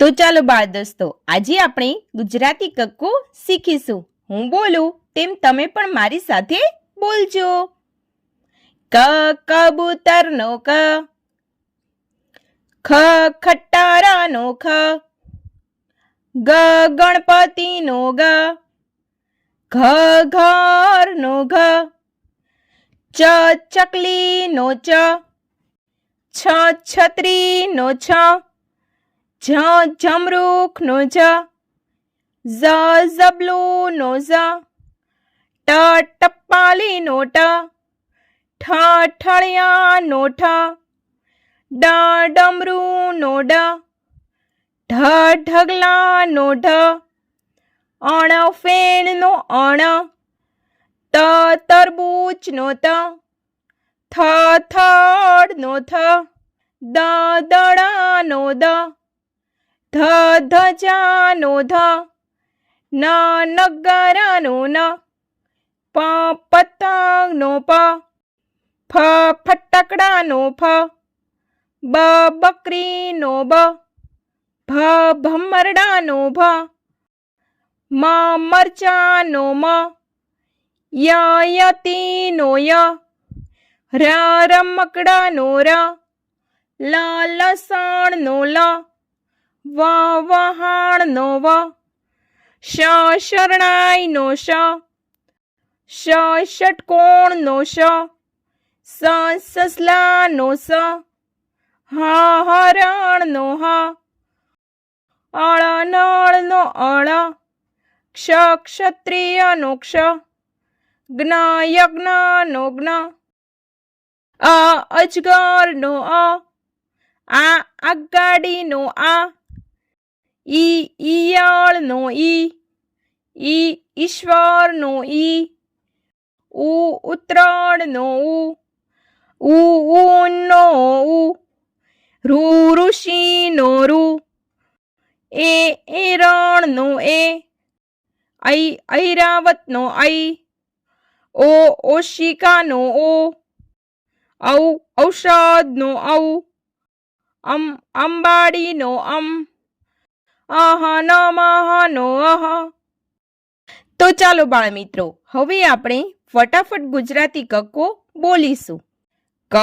તો ચાલો બાળ દોસ્તો, આજે આપણે ગુજરાતી કક્કો શીખીશું. હું બોલું તેમ તમે પણ મારી સાથે બોલજો. ક કબૂતરનો ક, ખ ખટારાનો ખ, ગ ગણપતિનો ગ, ઘ ઘરનો ઘ, ચ ચકલીનો ચ, છ છત્રીનો છ, જ જમરૂખનો જ, ઝ ઝબલુનો ઝ, ટ ટપાલીનો ટ, ઠ ઠળિયાનો ઠ, ડ ડમરૂનો ડ, ઢ ઢગલાનો ઢ, અણ ફેણનો અણ, ત તરબૂચનો ત, થ થળનો થ, દ દડાનો દ, ધ ધજાનો ધ, ન નગરાનો ન, પ પતંગનો પ, ફ ફટાકડાનો ફ, બ બકરીનો બ, ભ ભમરડાનો ભ, મ મરચાનો મ, ય યતીનો ય, ર રમકડાનો ર, લ લસણનો લ, વ વહાણનો વ, શ શરણાઈનો શ, ષટકોણનો શ, સસલાનો સ, હ હરણનો હ, અળ નળનો અળ, ક્ષ ક્ષત્રિયનો ક્ષ, જ્ઞ યજ્ઞનો જ્ઞ, અ અજગરનો અ, આ આગાડીનો આ, ઈ ઈયળનો ઈ, ઈશ્વરનો ઈ, ઉ ઉત્તરાયણનો ઉ, ઊનો ઉ, ઋ ઋષિનો ઋ, એરણનો એ, ઐરાવતનો ઐ, ઓ ઓશિકાનો ઓ, ઔ ઔષધનો ઔ, અંબાડીનો અમ, અહ નમઃનો અહ. તો ચાલો બાળ મિત્રો, હવે આપણે ફટાફટ ગુજરાતી કક્કો બોલીશું. ક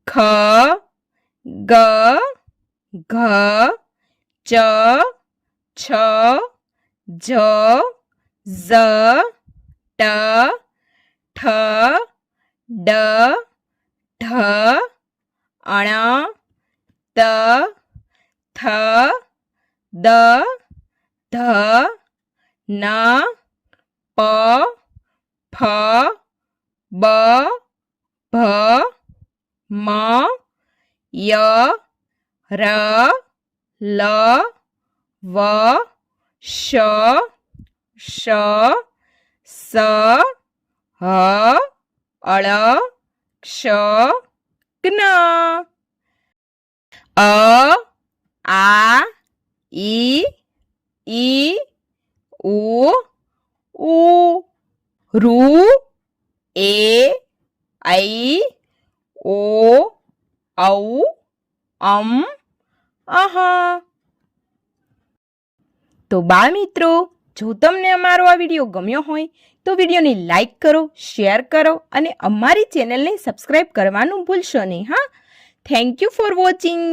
ખ ગ ઘ ચ છ જ ઝ ટ ઠ ડ ઢ અણ ત થ દ ધ ન પ ફ બ ભ મ ય ર લ વ શ શ સ હ અળ ક્ષ જ્ઞ, અ આ ઈ ઉ ઋ એ ઐ ઓ ઔ અમ અહ. તો બાળ મિત્રો, જો તમને અમારો આ વિડીયો ગમ્યો હોય તો વિડીયોને લાઈક કરો, શેર કરો અને અમારી ચેનલને સબસ્ક્રાઈબ કરવાનું ભૂલશો નહીં. હા, થેન્ક યુ ફોર વોચિંગ.